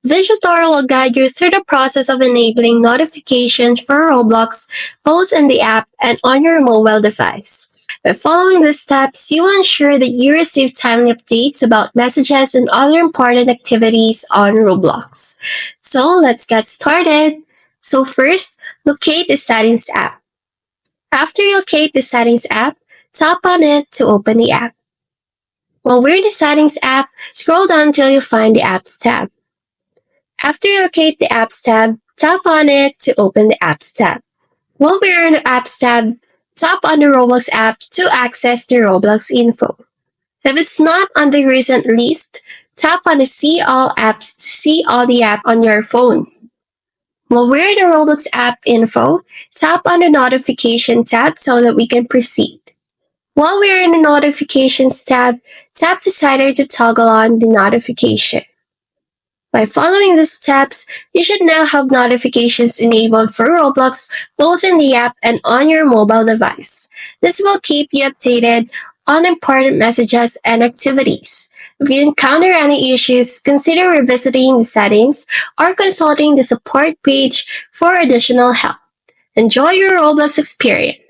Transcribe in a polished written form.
This tutorial will guide you through the process of enabling notifications for Roblox both in the app and on your mobile device. By following these steps, you will ensure that you receive timely updates about messages and other important activities on Roblox. So let's get started. So first, locate the Settings app. After you locate the Settings app, tap on it to open the app. While we're in the Settings app, scroll down until you find the Apps tab. After you locate the Apps tab, tap on it to open the Apps tab. While we're in the Apps tab, tap on the Roblox app to access the Roblox info. If it's not on the recent list, tap on the See All apps to see all the apps on your phone. While we're in the Roblox app info, tap on the Notification tab so that we can proceed. While we're in the Notifications tab, tap the slider to toggle on the notification. By following these steps, you should now have notifications enabled for Roblox both in the app and on your mobile device. This will keep you updated on important messages and activities. If you encounter any issues, consider revisiting the settings or consulting the support page for additional help. Enjoy your Roblox experience!